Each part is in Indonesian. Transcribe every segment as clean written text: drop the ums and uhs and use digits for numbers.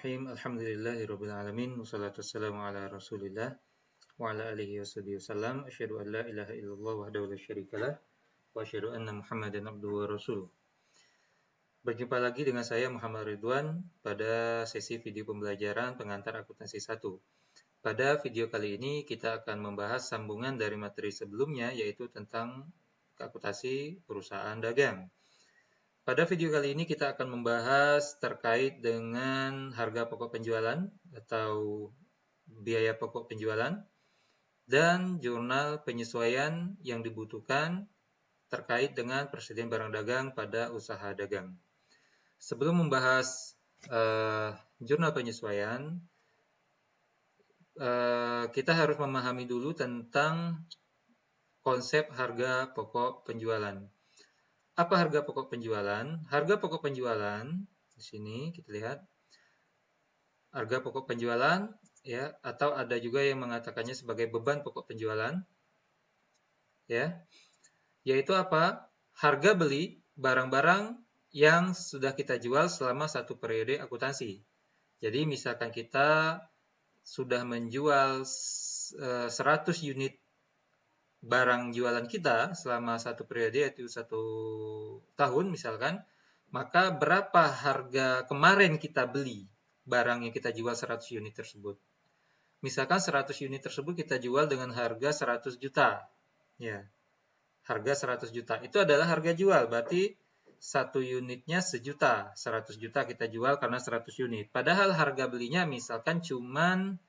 Bismillahirrahmanirrahim. Alhamdulillahirabbil alamin. Wassalatu wassalamu ala Rasulillah wa ala alihi washabihi wasallam. Asyhadu an la ilaha illallah wahdahu la syarikalah wa asyhadu anna Muhammadan abduhu wa rasuluh. Berjumpa lagi dengan saya Muhammad Ridwan pada sesi video pembelajaran pengantar akuntansi 1. Pada video kali ini kita akan membahas sambungan dari materi sebelumnya, yaitu tentang akuntansi perusahaan dagang. Pada video kali ini kita akan membahas terkait dengan harga pokok penjualan atau biaya pokok penjualan dan jurnal penyesuaian yang dibutuhkan terkait dengan persediaan barang dagang pada usaha dagang. Sebelum membahas jurnal penyesuaian, kita harus memahami dulu tentang konsep harga pokok penjualan. Apa harga pokok penjualan? Harga pokok penjualan di sini kita lihat harga pokok penjualan, ya, atau ada juga yang mengatakannya sebagai beban pokok penjualan, ya, yaitu apa? Harga beli barang-barang yang sudah kita jual selama satu periode akuntansi. Jadi misalkan kita sudah menjual 100 unit barang jualan kita selama satu periode, yaitu 1 tahun misalkan, maka berapa harga kemarin kita beli barang yang kita jual 100 unit tersebut. Misalkan 100 unit tersebut kita jual dengan harga 100 juta. Ya. Harga 100 juta. Itu adalah harga jual, berarti 1 unitnya sejuta. 100 juta kita jual karena 100 unit. Padahal harga belinya misalkan cuman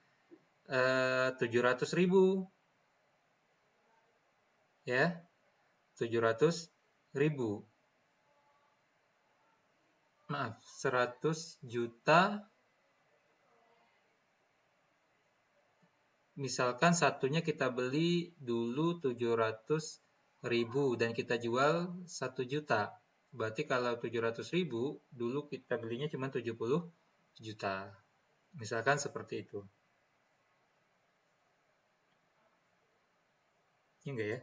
700.000. Ya, 700.000. Maaf, 100 juta. Misalkan satunya kita beli dulu 700.000 dan kita jual 1 juta. Berarti kalau 700.000 dulu kita belinya cuma 70 juta. Misalkan seperti itu. Ini enggak ya?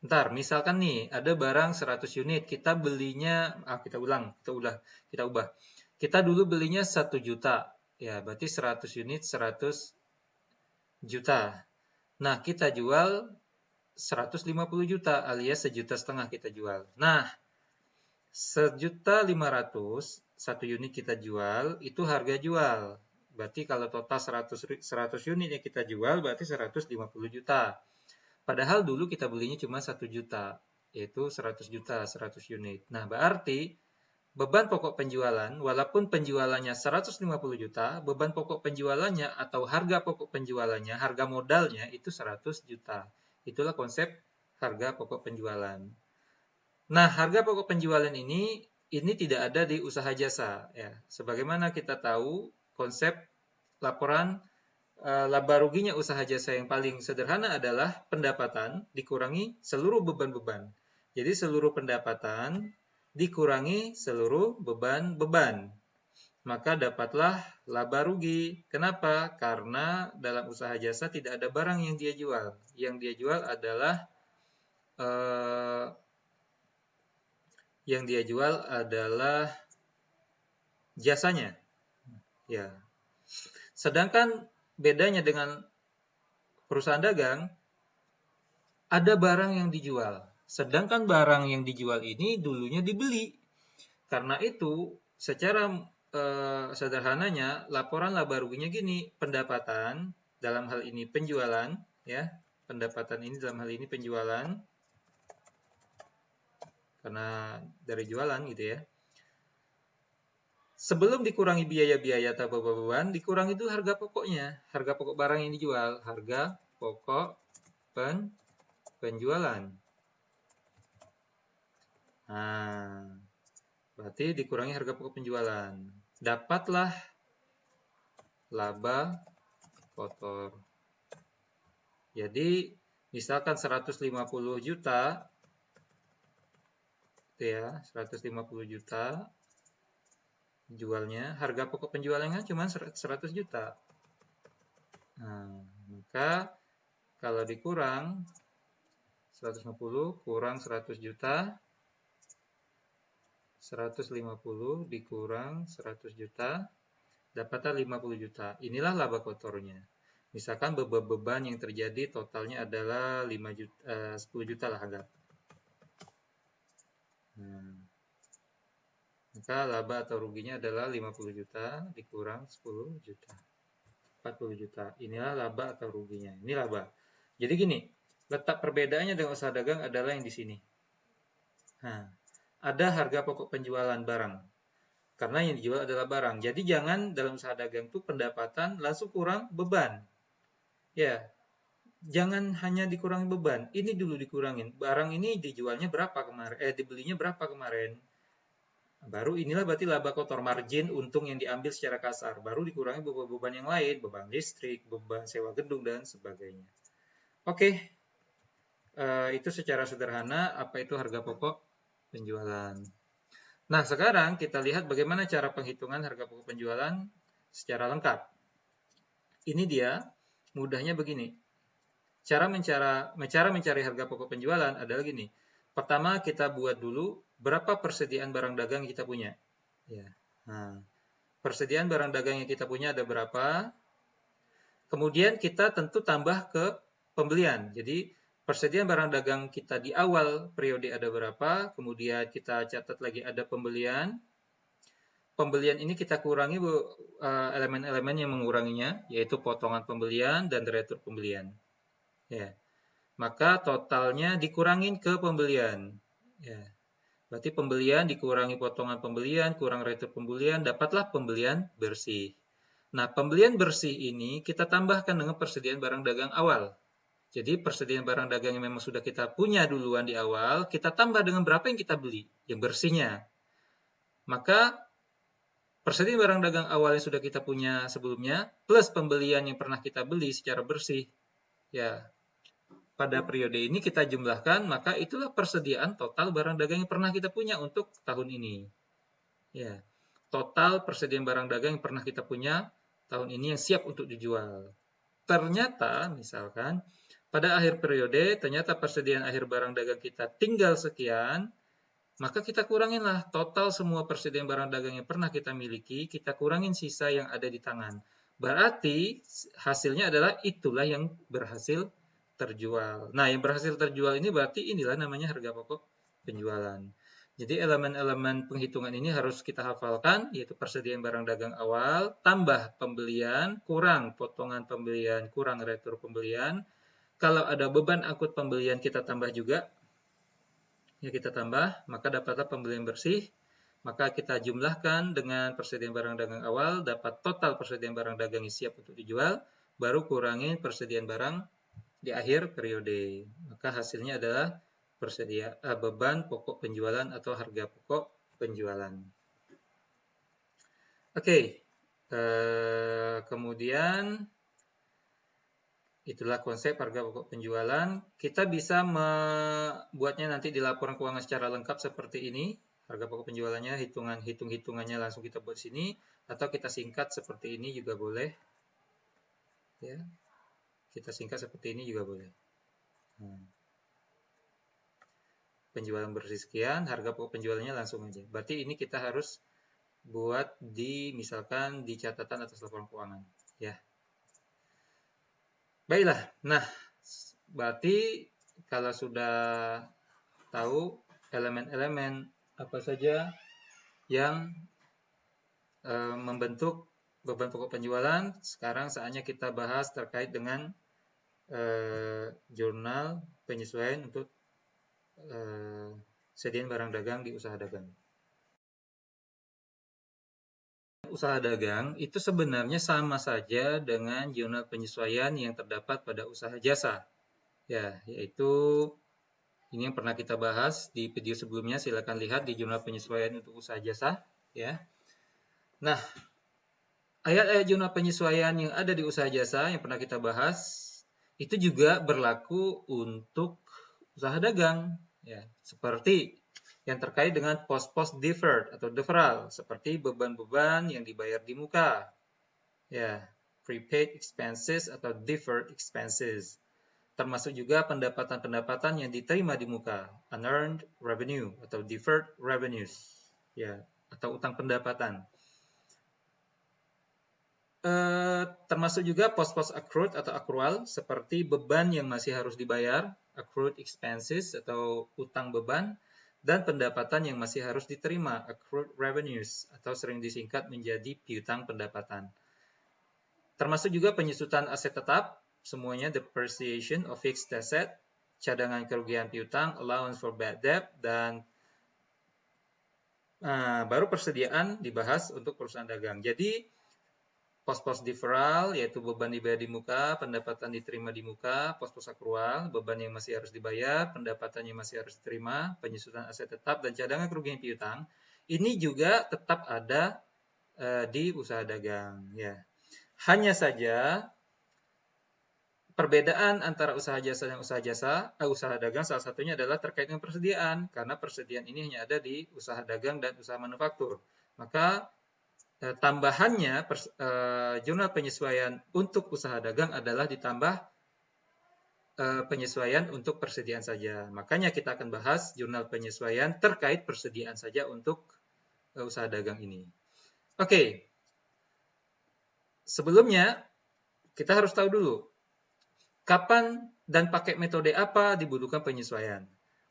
Ntar, misalkan nih, ada barang 100 unit, kita belinya, kita ubah. Kita dulu belinya 1 juta, ya, berarti 100 unit 100 juta. Nah, kita jual 150 juta, alias 1,5 juta kita jual. Nah, 1.500.000, 1 unit kita jual, itu harga jual. Berarti kalau total 100 unit yang kita jual, berarti 150 juta. Padahal dulu kita belinya cuma 1 juta, yaitu 100 juta, 100 unit. Nah, berarti beban pokok penjualan, walaupun penjualannya 150 juta, beban pokok penjualannya atau harga pokok penjualannya, harga modalnya itu 100 juta. Itulah konsep harga pokok penjualan. Nah, harga pokok penjualan ini tidak ada di usaha jasa. Ya. Sebagaimana kita tahu, konsep laporan laba ruginya usaha jasa yang paling sederhana adalah pendapatan dikurangi seluruh beban-beban. Jadi seluruh pendapatan dikurangi seluruh beban-beban. Maka dapatlah laba rugi. Kenapa? Karena dalam usaha jasa tidak ada barang yang dia jual. Yang dia jual adalah jasanya. Ya. Sedangkan bedanya dengan perusahaan dagang, ada barang yang dijual. Sedangkan barang yang dijual ini dulunya dibeli. Karena itu, secara sederhananya, laporan laba ruginya gini, pendapatan dalam hal ini penjualan, ya, pendapatan ini dalam hal ini penjualan, karena dari jualan gitu ya. Sebelum dikurangi biaya-biaya atau beban, dikurangi itu harga pokoknya, harga pokok barang yang dijual, harga pokok penjualan. Nah, berarti dikurangi harga pokok penjualan. Dapatlah laba kotor. Jadi, misalkan 150 juta, itu ya, 150 juta jualnya, harga pokok penjualannya cuma 100 juta. Nah, maka kalau dikurang 150 kurang 100 juta, 150 dikurang 100 juta, dapatlah 50 juta. Inilah laba kotornya. Misalkan beban yang terjadi totalnya adalah 10 juta lah anggap. Maka laba atau ruginya adalah 50 juta dikurang 10 juta. 40 juta. Inilah laba atau ruginya. Ini laba. Jadi gini, letak perbedaannya dengan usaha dagang adalah yang di sini. Nah, ada harga pokok penjualan barang. Karena yang dijual adalah barang. Jadi jangan dalam usaha dagang itu pendapatan langsung kurang beban. Ya, jangan hanya dikurangi beban. Ini dulu dikurangin. Barang ini dijualnya berapa kemarin? Dibelinya berapa kemarin? Baru inilah berarti laba kotor, margin untung yang diambil secara kasar. Baru dikurangi beban-beban yang lain, beban listrik, beban sewa gedung, dan sebagainya. Oke, itu secara sederhana apa itu harga pokok penjualan. Nah, sekarang kita lihat bagaimana cara penghitungan harga pokok penjualan secara lengkap. Ini dia, mudahnya begini. Cara mencari harga pokok penjualan adalah gini. Pertama, kita buat dulu berapa persediaan barang dagang yang kita punya. Ya. Nah, persediaan barang dagang yang kita punya ada berapa. Kemudian kita tentu tambah ke pembelian. Jadi, persediaan barang dagang kita di awal periode ada berapa, kemudian kita catat lagi ada pembelian. Pembelian ini kita kurangi elemen-elemen yang menguranginya, yaitu potongan pembelian dan retur pembelian. Ya. Maka totalnya dikurangin ke pembelian. Ya. Berarti pembelian dikurangi potongan pembelian, kurang retur pembelian, dapatlah pembelian bersih. Nah, pembelian bersih ini kita tambahkan dengan persediaan barang dagang awal. Jadi persediaan barang dagang yang memang sudah kita punya duluan di awal, kita tambah dengan berapa yang kita beli, yang bersihnya. Maka persediaan barang dagang awal yang sudah kita punya sebelumnya, plus pembelian yang pernah kita beli secara bersih, ya pada periode ini kita jumlahkan, maka itulah persediaan total barang dagang yang pernah kita punya untuk tahun ini. Ya, total persediaan barang dagang yang pernah kita punya tahun ini yang siap untuk dijual. Ternyata, misalkan, pada akhir periode, ternyata persediaan akhir barang dagang kita tinggal sekian, maka kita kuranginlah total semua persediaan barang dagang yang pernah kita miliki, kita kurangin sisa yang ada di tangan. Berarti hasilnya adalah itulah yang berhasil terjual. Nah, yang berhasil terjual ini berarti inilah namanya harga pokok penjualan. Jadi elemen-elemen penghitungan ini harus kita hafalkan, yaitu persediaan barang dagang awal, tambah pembelian, kurang potongan pembelian, kurang retur pembelian. Kalau ada beban angkut pembelian kita tambah juga, ya kita tambah, maka dapatlah pembelian bersih. Maka kita jumlahkan dengan persediaan barang dagang awal, dapat total persediaan barang dagang yang siap untuk dijual, baru kurangin persediaan barang di akhir periode. Maka hasilnya adalah beban pokok penjualan atau harga pokok penjualan. Oke, kemudian itulah konsep harga pokok penjualan. Kita bisa membuatnya nanti di laporan keuangan secara lengkap seperti ini. Harga pokok penjualannya, hitung-hitungannya langsung kita buat sini. Atau kita singkat seperti ini juga boleh. Ya, kita singkat seperti ini juga boleh. Penjualan bersih sekian, harga pokok penjualannya langsung aja. Berarti ini kita harus buat misalkan di catatan atas laporan keuangan. Ya. Baiklah, nah berarti kalau sudah tahu elemen-elemen apa saja yang membentuk beban pokok penjualan, sekarang saatnya kita bahas terkait dengan jurnal penyesuaian untuk sediaan barang dagang di usaha dagang. Usaha dagang itu sebenarnya sama saja dengan jurnal penyesuaian yang terdapat pada usaha jasa. Ya, yaitu ini yang pernah kita bahas di video sebelumnya, silakan lihat di jurnal penyesuaian untuk usaha jasa, ya. Nah, ayat-ayat jurnal penyesuaian yang ada di usaha jasa yang pernah kita bahas itu juga berlaku untuk usaha dagang, ya. Seperti yang terkait dengan pos-pos deferred atau deferral, seperti beban-beban yang dibayar di muka, ya, prepaid expenses atau deferred expenses, termasuk juga pendapatan-pendapatan yang diterima di muka, unearned revenue atau deferred revenues. ya, atau utang pendapatan. Termasuk juga pos-pos accrued atau accrual seperti beban yang masih harus dibayar, accrued expenses atau utang beban, dan pendapatan yang masih harus diterima, accrued revenues atau sering disingkat menjadi piutang pendapatan. Termasuk juga penyusutan aset tetap, semuanya depreciation of fixed asset, cadangan kerugian piutang, allowance for bad debt, dan baru persediaan dibahas untuk perusahaan dagang. Jadi pos-pos deferral, yaitu beban dibayar di muka, pendapatan diterima di muka, pos-pos akrual, beban yang masih harus dibayar, pendapatan yang masih harus diterima, penyusutan aset tetap, dan cadangan kerugian piutang, ini juga tetap ada di usaha dagang. Ya. Hanya saja, perbedaan antara usaha jasa dan usaha dagang salah satunya adalah terkait dengan persediaan, karena persediaan ini hanya ada di usaha dagang dan usaha manufaktur. Maka tambahannya jurnal penyesuaian untuk usaha dagang adalah ditambah penyesuaian untuk persediaan saja. Makanya kita akan bahas jurnal penyesuaian terkait persediaan saja untuk usaha dagang ini. Oke. Sebelumnya kita harus tahu dulu kapan dan pakai metode apa dibutuhkan penyesuaian.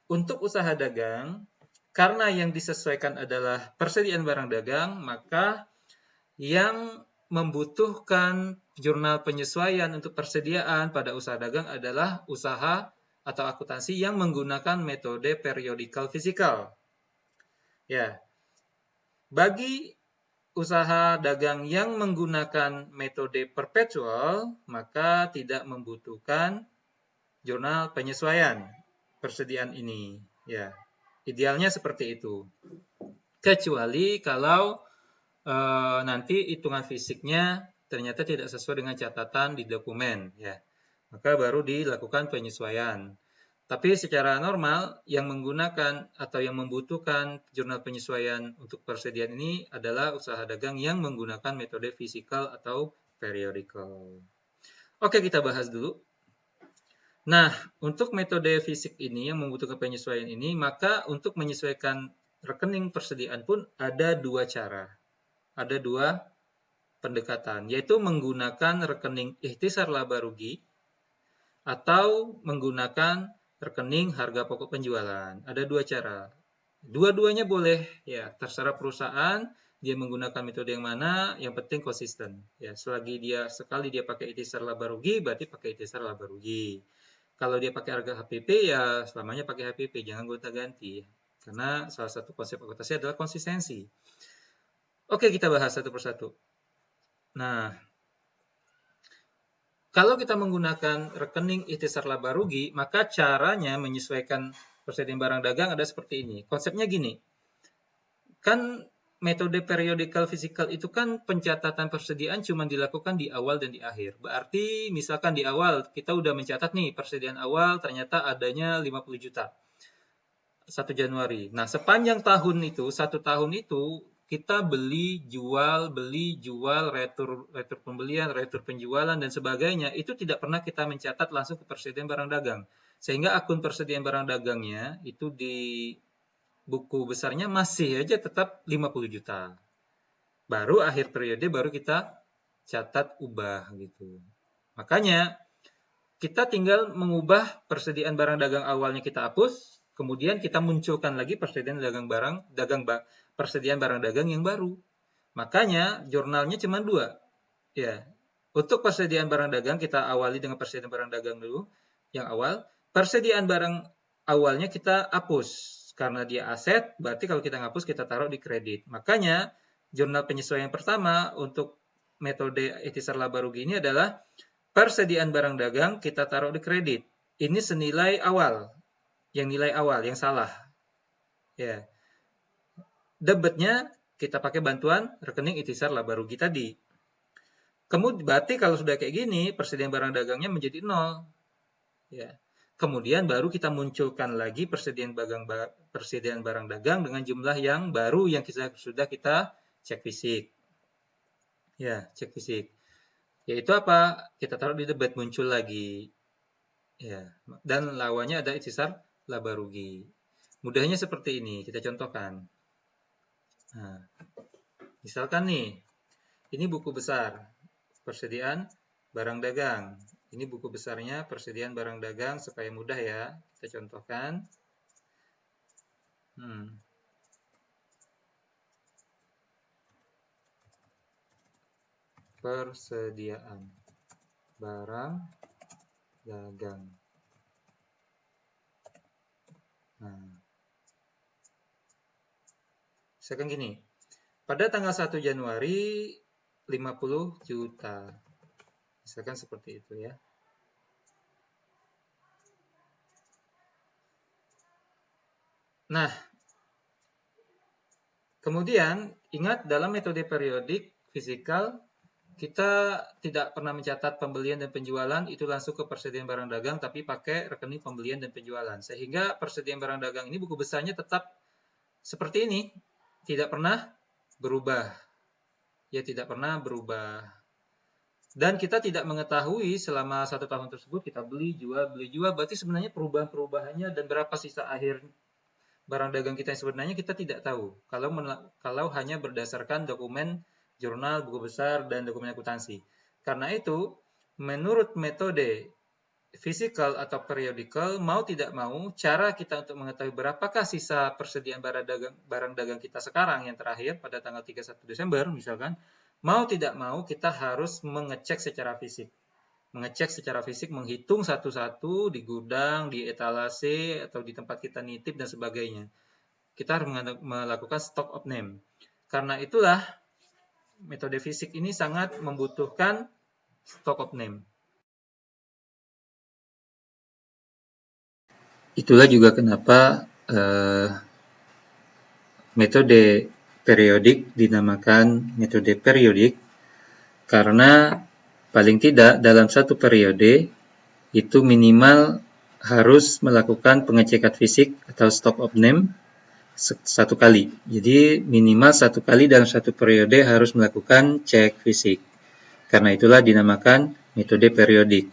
Untuk usaha dagang, karena yang disesuaikan adalah persediaan barang dagang, maka yang membutuhkan jurnal penyesuaian untuk persediaan pada usaha dagang adalah usaha atau akuntansi yang menggunakan metode periodical physical. Ya. Bagi usaha dagang yang menggunakan metode perpetual, maka tidak membutuhkan jurnal penyesuaian persediaan ini. Ya. Idealnya seperti itu. Kecuali kalau nanti hitungan fisiknya ternyata tidak sesuai dengan catatan di dokumen, ya, maka baru dilakukan penyesuaian. Tapi secara normal yang menggunakan atau yang membutuhkan jurnal penyesuaian untuk persediaan ini adalah usaha dagang yang menggunakan metode physical atau periodical. Oke, kita bahas dulu. Nah, untuk metode fisik ini yang membutuhkan penyesuaian ini, maka untuk menyesuaikan rekening persediaan pun ada dua cara. Ada dua pendekatan, yaitu menggunakan rekening ikhtisar laba rugi atau menggunakan rekening harga pokok penjualan. Ada dua cara. Dua-duanya boleh, ya, terserah perusahaan dia menggunakan metode yang mana, yang penting konsisten. Ya, selagi sekali dia pakai ikhtisar laba rugi, berarti pakai ikhtisar laba rugi. Kalau dia pakai harga HPP, ya selamanya pakai HPP, jangan gonta-ganti. Karena salah satu konsep akuntansi adalah konsistensi. Oke, kita bahas satu persatu. Nah, kalau kita menggunakan rekening ikhtisar laba rugi, maka caranya menyesuaikan persediaan barang dagang ada seperti ini. Konsepnya gini, kan metode periodical physical itu kan pencatatan persediaan cuma dilakukan di awal dan di akhir. Berarti misalkan di awal kita udah mencatat nih persediaan awal ternyata adanya 50 juta. 1 Januari. Nah, sepanjang tahun itu, 1 tahun itu kita beli, jual, retur pembelian, retur penjualan, dan sebagainya, itu tidak pernah kita mencatat langsung ke persediaan barang dagang. Sehingga akun persediaan barang dagangnya itu di buku besarnya masih aja tetap 50 juta. Baru akhir periode baru kita catat ubah gitu. Makanya kita tinggal mengubah persediaan barang dagang awalnya kita hapus, kemudian kita munculkan lagi persediaan persediaan barang dagang yang baru. Makanya jurnalnya cuma dua. Ya. Untuk persediaan barang dagang kita awali dengan persediaan barang dagang dulu yang awal. Persediaan barang awalnya kita hapus karena dia aset, berarti kalau kita hapus kita taruh di kredit. Makanya jurnal penyesuaian pertama untuk metode ikhtisar laba rugi ini adalah persediaan barang dagang kita taruh di kredit. Ini senilai awal. Yang nilai awal yang salah. Ya. Debitnya kita pakai bantuan rekening ikhtisar laba rugi tadi. Kemudian berarti kalau sudah kayak gini, persediaan barang dagangnya menjadi 0. Ya. Kemudian baru kita munculkan lagi persediaan barang dagang dengan jumlah yang baru yang sudah kita cek fisik. Ya, cek fisik. Yaitu apa? Kita taruh di debit, muncul lagi. Ya, dan lawannya ada ikhtisar laba rugi. Mudahnya seperti ini, kita contohkan. Nah, misalkan nih, ini buku besar, persediaan barang dagang. Ini buku besarnya persediaan barang dagang supaya mudah ya. Kita contohkan. Persediaan barang dagang. Nah, misalkan gini, pada tanggal 1 Januari 50 juta. Misalkan seperti itu ya. Nah, kemudian ingat dalam metode periodik fisikal kita tidak pernah mencatat pembelian dan penjualan itu langsung ke persediaan barang dagang tapi pakai rekening pembelian dan penjualan. Sehingga persediaan barang dagang ini buku besarnya tetap seperti ini, tidak pernah berubah. Ya, tidak pernah berubah. Dan kita tidak mengetahui selama 1 tahun tersebut kita beli jual, berarti sebenarnya perubahan-perubahannya dan berapa sisa akhir barang dagang kita yang sebenarnya kita tidak tahu. Kalau hanya berdasarkan dokumen jurnal, buku besar, dan dokumen akuntansi. Karena itu, menurut metode physical atau periodical, mau tidak mau, cara kita untuk mengetahui berapakah sisa persediaan barang dagang kita sekarang yang terakhir pada tanggal 31 Desember misalkan, mau tidak mau kita harus mengecek secara fisik. Menghitung satu-satu di gudang, di etalase, atau di tempat kita nitip dan sebagainya. Kita harus melakukan stock of name. Karena itulah metode fisik ini sangat membutuhkan stock of name. Itulah juga kenapa metode periodik dinamakan metode periodik, karena paling tidak dalam satu periode itu minimal harus melakukan pengecekan fisik atau stock of name satu kali. Jadi minimal satu kali dalam satu periode harus melakukan cek fisik. Karena itulah dinamakan metode periodik.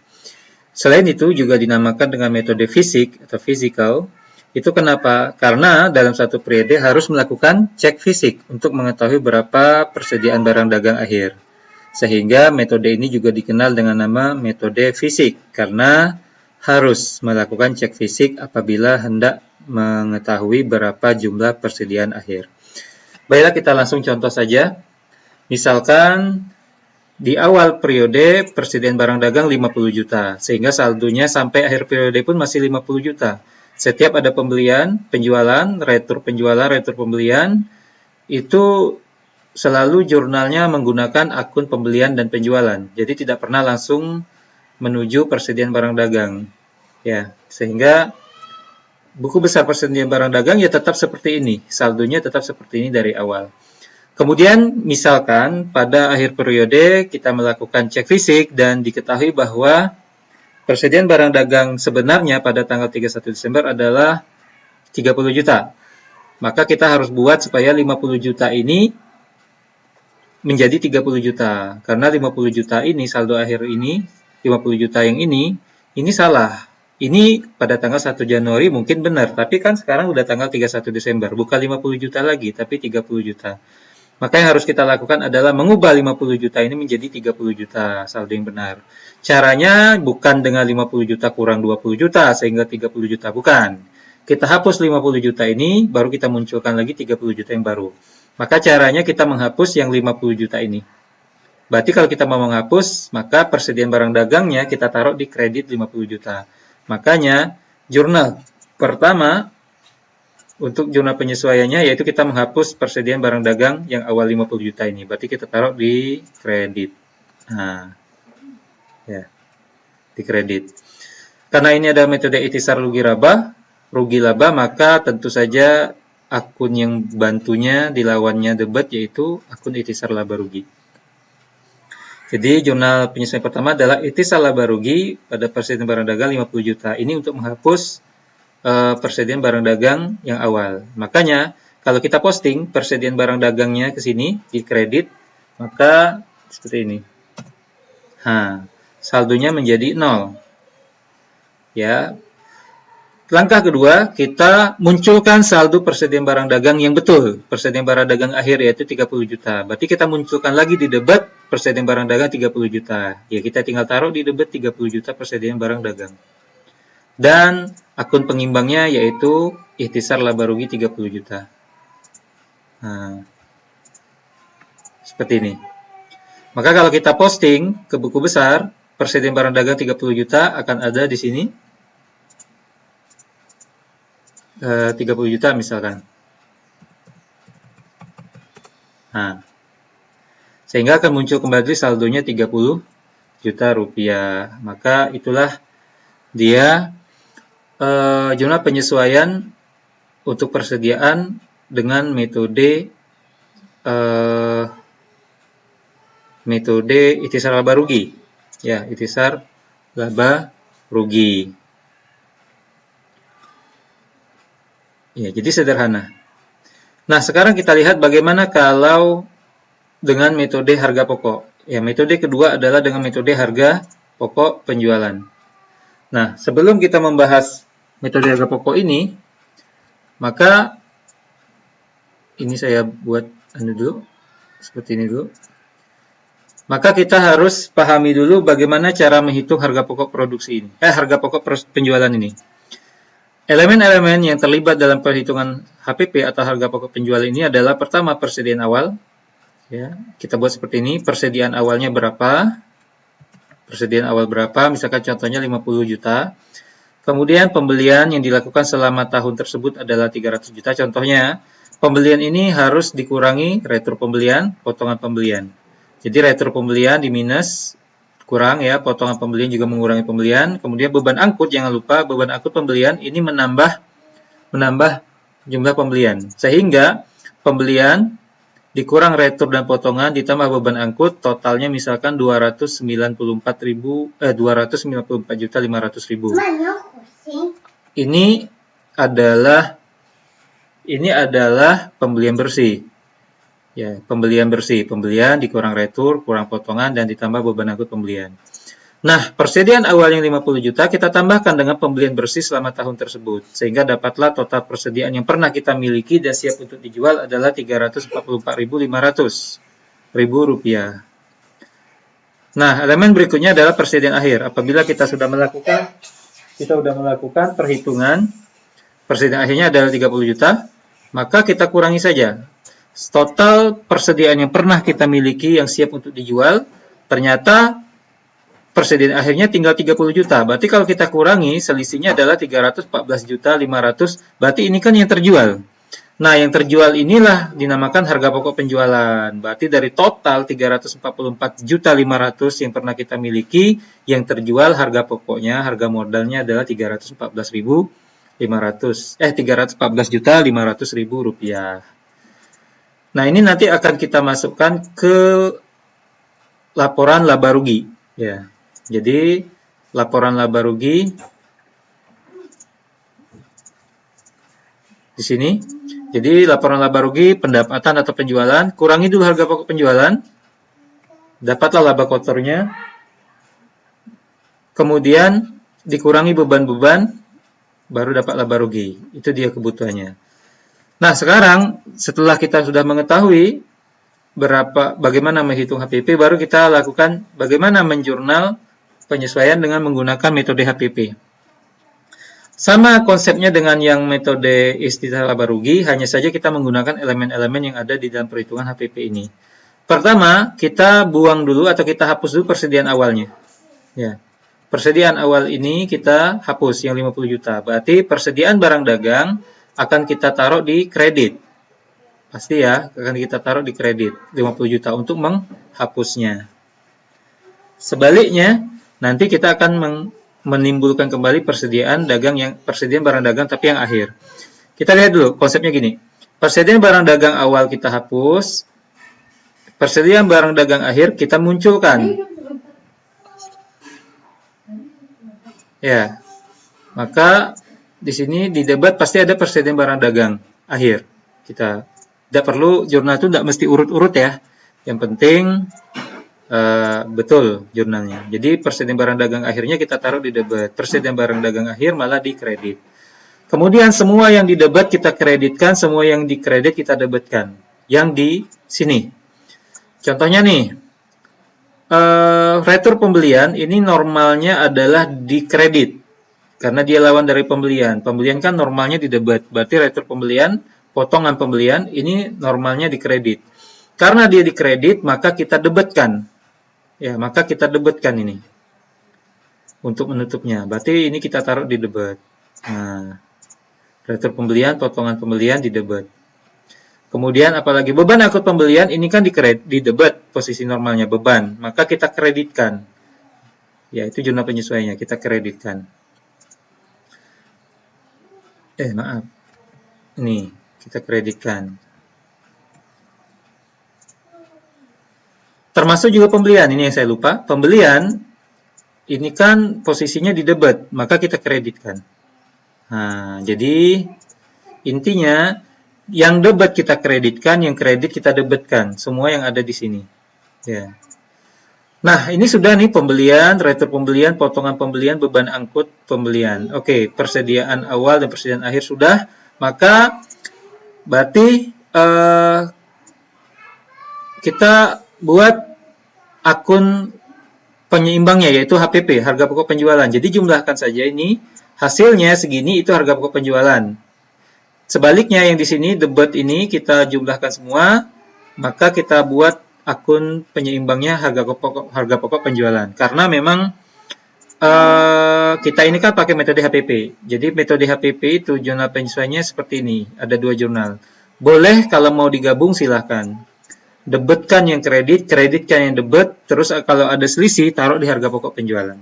Selain itu juga dinamakan dengan metode fisik atau physical. Itu kenapa? Karena dalam satu periode harus melakukan cek fisik untuk mengetahui berapa persediaan barang dagang akhir. Sehingga metode ini juga dikenal dengan nama metode fisik karena harus melakukan cek fisik apabila hendak mengetahui berapa jumlah persediaan akhir. Baiklah, kita langsung contoh saja. Misalkan di awal periode persediaan barang dagang 50 juta, sehingga saldonya sampai akhir periode pun masih 50 juta. Setiap ada pembelian, penjualan, retur pembelian, itu selalu jurnalnya menggunakan akun pembelian dan penjualan. Jadi tidak pernah langsung menuju persediaan barang dagang. Ya, sehingga buku besar persediaan barang dagang ya tetap seperti ini, saldonya tetap seperti ini dari awal. Kemudian misalkan pada akhir periode kita melakukan cek fisik dan diketahui bahwa persediaan barang dagang sebenarnya pada tanggal 31 Desember adalah 30 juta. Maka kita harus buat supaya 50 juta ini menjadi 30 juta. Karena 50 juta ini, saldo akhir ini, 50 juta yang ini salah. Ini pada tanggal 1 Januari mungkin benar, tapi kan sekarang udah tanggal 31 Desember. Bukan 50 juta lagi, tapi 30 juta. Maka yang harus kita lakukan adalah mengubah 50 juta ini menjadi 30 juta saldo yang benar. Caranya bukan dengan 50 juta kurang 20 juta sehingga 30 juta, bukan. Kita hapus 50 juta ini, baru kita munculkan lagi 30 juta yang baru. Maka caranya kita menghapus yang 50 juta ini. Berarti kalau kita mau menghapus, maka persediaan barang dagangnya kita taruh di kredit 50 juta. Makanya jurnal pertama untuk jurnal penyesuaiannya yaitu kita menghapus persediaan barang dagang yang awal 50 juta ini. Berarti kita taruh di kredit. Nah, ya, di kredit. Karena ini ada metode ikhtisar rugi laba, maka tentu saja akun yang bantunya dilawannya debit yaitu akun ikhtisar laba rugi. Jadi jurnal penyesuaian pertama adalah ikhtisar laba rugi pada persediaan barang dagang 50 juta. Ini untuk menghapus persediaan barang dagang yang awal. Makanya kalau kita posting persediaan barang dagangnya ke sini di kredit, maka seperti ini. Saldonya menjadi 0. Ya. Langkah kedua, kita munculkan saldo persediaan barang dagang yang betul. Persediaan barang dagang akhir yaitu 30 juta. Berarti kita munculkan lagi di debat persediaan barang dagang 30 juta. Ya, kita tinggal taruh di debat 30 juta persediaan barang dagang. Dan akun pengimbangnya yaitu ikhtisar laba rugi 30 juta. Nah, seperti ini. Maka kalau kita posting ke buku besar, persediaan barang dagang 30 juta akan ada di sini. 30 juta misalkan. Nah, sehingga akan muncul kembali saldonya 30 juta rupiah. Maka itulah dia jumlah penyesuaian untuk persediaan dengan metode ikhtisar laba rugi. Ya, ikhtisar laba rugi. Ya, jadi sederhana. Nah, sekarang kita lihat bagaimana kalau dengan metode harga pokok. Ya, metode kedua adalah dengan metode harga pokok penjualan. Nah, sebelum kita membahas metode harga pokok ini, maka ini saya buat dulu, seperti ini dulu. Maka kita harus pahami dulu bagaimana cara menghitung harga pokok produksi ini. Harga pokok penjualan ini. Elemen-elemen yang terlibat dalam perhitungan HPP atau harga pokok penjualan ini adalah pertama persediaan awal. Ya, kita buat seperti ini. Persediaan awalnya berapa? Persediaan awal berapa? Misalkan contohnya 50 juta. Kemudian pembelian yang dilakukan selama tahun tersebut adalah 300 juta. Contohnya, pembelian ini harus dikurangi retro pembelian, potongan pembelian. Jadi retro pembelian di minus, kurang ya, potongan pembelian juga mengurangi pembelian. Kemudian beban angkut, jangan lupa beban angkut pembelian ini menambah jumlah pembelian. Sehingga pembelian dikurang retur dan potongan ditambah beban angkut, totalnya misalkan 294.500.000. Ini adalah pembelian bersih. Ya, pembelian bersih, pembelian dikurang retur, kurang potongan dan ditambah beban angkut pembelian. Nah, persediaan awal yang 50 juta kita tambahkan dengan pembelian bersih selama tahun tersebut, sehingga dapatlah total persediaan yang pernah kita miliki dan siap untuk dijual adalah 344.500 rupiah. Nah, elemen berikutnya adalah persediaan akhir. Apabila kita sudah melakukan perhitungan persediaan akhirnya adalah 30 juta, maka kita kurangi saja total persediaan yang pernah kita miliki yang siap untuk dijual. Ternyata persediaan akhirnya tinggal 30 juta. Berarti kalau kita kurangi, selisihnya adalah 314.500. Berarti ini kan yang terjual. Nah, yang terjual inilah dinamakan harga pokok penjualan. Berarti dari total 344.500 yang pernah kita miliki, yang terjual harga pokoknya, harga modalnya adalah 314.500 rupiah. Nah, ini nanti akan kita masukkan ke laporan laba rugi. Ya, jadi laporan laba rugi di sini. Jadi laporan laba rugi pendapatan atau penjualan, kurangi dulu harga pokok penjualan, dapatlah laba kotornya, kemudian dikurangi beban-beban, baru dapat laba rugi. Itu dia kebutuhannya. Nah, sekarang setelah kita sudah mengetahui bagaimana menghitung HPP, baru kita lakukan bagaimana menjurnal penyesuaian dengan menggunakan metode HPP. Sama konsepnya dengan yang metode ikhtisar laba rugi, hanya saja kita menggunakan elemen-elemen yang ada di dalam perhitungan HPP ini. Pertama, kita buang dulu atau kita hapus dulu persediaan awalnya. Ya. Persediaan awal ini kita hapus yang 50 juta. Berarti persediaan barang dagang akan kita taruh di kredit. Pasti ya, akan kita taruh di kredit 50 juta untuk menghapusnya. Sebaliknya, nanti kita akan menimbulkan kembali persediaan barang dagang tapi yang akhir. Kita lihat dulu konsepnya gini. Persediaan barang dagang awal kita hapus, persediaan barang dagang akhir kita munculkan. Ya. Maka di sini di debat pasti ada persediaan barang dagang akhir. Kita tidak perlu jurnal itu tidak mesti urut-urut ya. Yang penting betul jurnalnya. Jadi persediaan barang dagang akhirnya kita taruh di debat. Persediaan barang dagang akhir malah di kredit. Kemudian semua yang didebet kita kreditkan, semua yang dikredit kita debetkan. Yang di sini. Contohnya nih, retur pembelian ini normalnya adalah dikredit. Karena dia lawan dari pembelian. Pembelian kan normalnya didebet. Berarti retur pembelian, potongan pembelian, ini normalnya dikredit. Karena dia dikredit, maka kita debetkan. Ya, maka kita debetkan ini. Untuk menutupnya. Berarti ini kita taruh di debet. Nah, retur pembelian, potongan pembelian di debet. Kemudian apalagi beban angkut pembelian, ini kan di debet posisi normalnya beban. Maka kita kreditkan. Ya, itu jurnal penyesuaiannya. Kita kreditkan. Maaf. Ini, kita kreditkan. Termasuk juga pembelian, ini yang saya lupa. Pembelian, ini kan posisinya di debit, maka kita kreditkan. Nah, jadi intinya, yang debit kita kreditkan, yang kredit kita debitkan. Semua yang ada di sini. Ya. Nah, ini sudah nih pembelian, retur pembelian, potongan pembelian, beban angkut pembelian. Oke, persediaan awal dan persediaan akhir sudah. Maka berarti kita buat akun penyeimbangnya, yaitu HPP, harga pokok penjualan. Jadi jumlahkan saja ini, hasilnya segini itu harga pokok penjualan. Sebaliknya yang di sini debit ini kita jumlahkan semua, maka kita buat akun penyeimbangnya harga pokok penjualan. Karena memang kita ini kan pakai metode HPP. Jadi metode HPP itu jurnal penyesuaiannya seperti ini. Ada 2 jurnal. Boleh kalau mau digabung silahkan. Debitkan yang kredit, kreditkan yang debit. Terus kalau ada selisih taruh di harga pokok penjualan.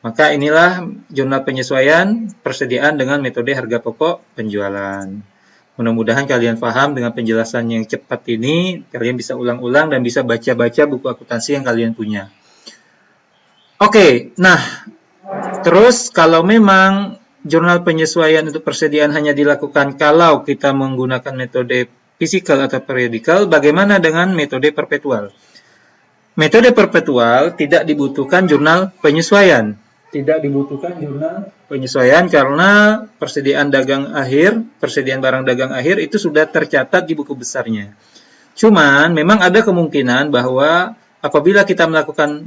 Maka inilah jurnal penyesuaian persediaan dengan metode harga pokok penjualan. Mudah-mudahan kalian paham dengan penjelasan yang cepat ini. Kalian bisa ulang-ulang dan bisa baca-baca buku akuntansi yang kalian punya. Oke, nah terus kalau memang jurnal penyesuaian untuk persediaan hanya dilakukan kalau kita menggunakan metode fisikal atau periodikal, bagaimana dengan metode perpetual? Metode perpetual tidak dibutuhkan jurnal penyesuaian. Tidak dibutuhkan jurnal penyesuaian karena persediaan dagang akhir, persediaan barang dagang akhir itu sudah tercatat di buku besarnya. Cuman memang ada kemungkinan bahwa apabila kita melakukan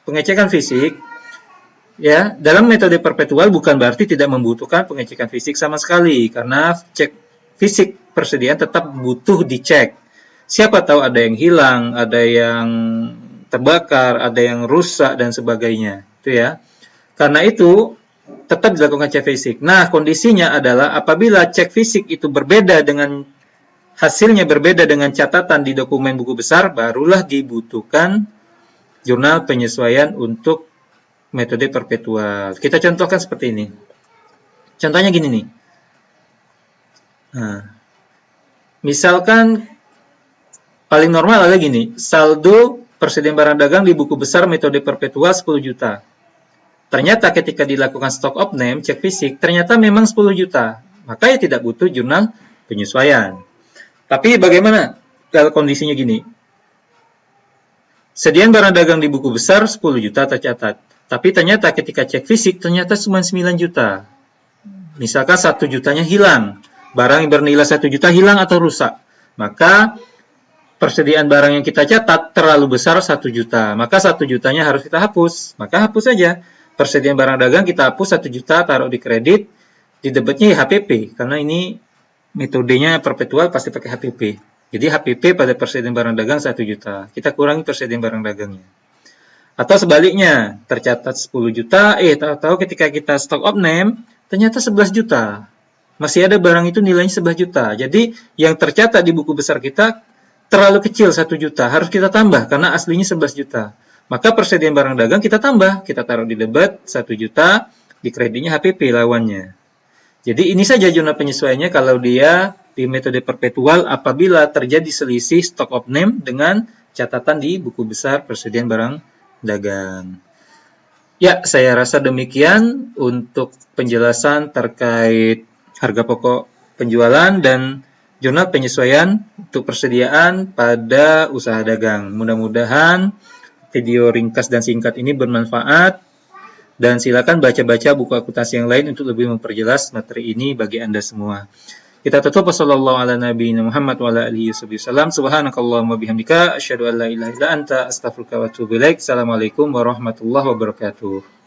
pengecekan fisik, ya, dalam metode perpetual bukan berarti tidak membutuhkan pengecekan fisik sama sekali, karena cek fisik persediaan tetap butuh dicek. Siapa tahu ada yang hilang, ada yang terbakar, ada yang rusak dan sebagainya, itu ya. Karena itu tetap dilakukan cek fisik. Nah, kondisinya adalah apabila cek fisik itu berbeda dengan hasilnya berbeda dengan catatan di dokumen buku besar, barulah dibutuhkan jurnal penyesuaian untuk metode perpetual. Kita contohkan seperti ini. Contohnya gini nih. Nah, misalkan paling normal adalah gini, saldo persediaan barang dagang di buku besar metode perpetual 10 juta. Ternyata ketika dilakukan stock of name, cek fisik, ternyata memang 10 juta. Maka ya tidak butuh jurnal penyesuaian. Tapi bagaimana kalau kondisinya gini? Sediaan barang dagang di buku besar 10 juta tercatat. Tapi ternyata ketika cek fisik, ternyata cuma 9 juta. Misalkan 1 jutanya hilang. Barang yang bernilai 1 juta hilang atau rusak. Maka persediaan barang yang kita catat terlalu besar 1 juta. Maka 1 jutanya harus kita hapus. Maka hapus saja. Persediaan barang dagang kita hapus 1 juta, taruh di kredit. Di debitnya ya HPP. Karena ini metodenya perpetual pasti pakai HPP. Jadi HPP pada persediaan barang dagang 1 juta. Kita kurangi persediaan barang dagangnya. Atau sebaliknya, tercatat 10 juta, tahu-tahu ketika kita stock of name, ternyata 11 juta. Masih ada barang itu nilainya 11 juta. Jadi yang tercatat di buku besar kita terlalu kecil 1 juta. Harus kita tambah karena aslinya 11 juta. Maka persediaan barang dagang kita tambah. Kita taruh di debit 1 juta, di kreditnya HPP lawannya. Jadi ini saja jurnal penyesuaiannya kalau dia di metode perpetual apabila terjadi selisih stock of name dengan catatan di buku besar persediaan barang dagang. Ya, saya rasa demikian untuk penjelasan terkait harga pokok penjualan dan jurnal penyesuaian untuk persediaan pada usaha dagang. Mudah-mudahan video ringkas dan singkat ini bermanfaat Dan silakan baca-baca buku akuntansi yang lain untuk lebih memperjelas materi ini bagi Anda semua. Kita tutup sallallahu ala nabiyina Muhammad wa ala alihi wasallam. Subhanakallahumma bihamdika asyhadu an la ilaha illa anta astaghfiruka wa atubu ilaik. Assalamualaikum warahmatullahi wabarakatuh.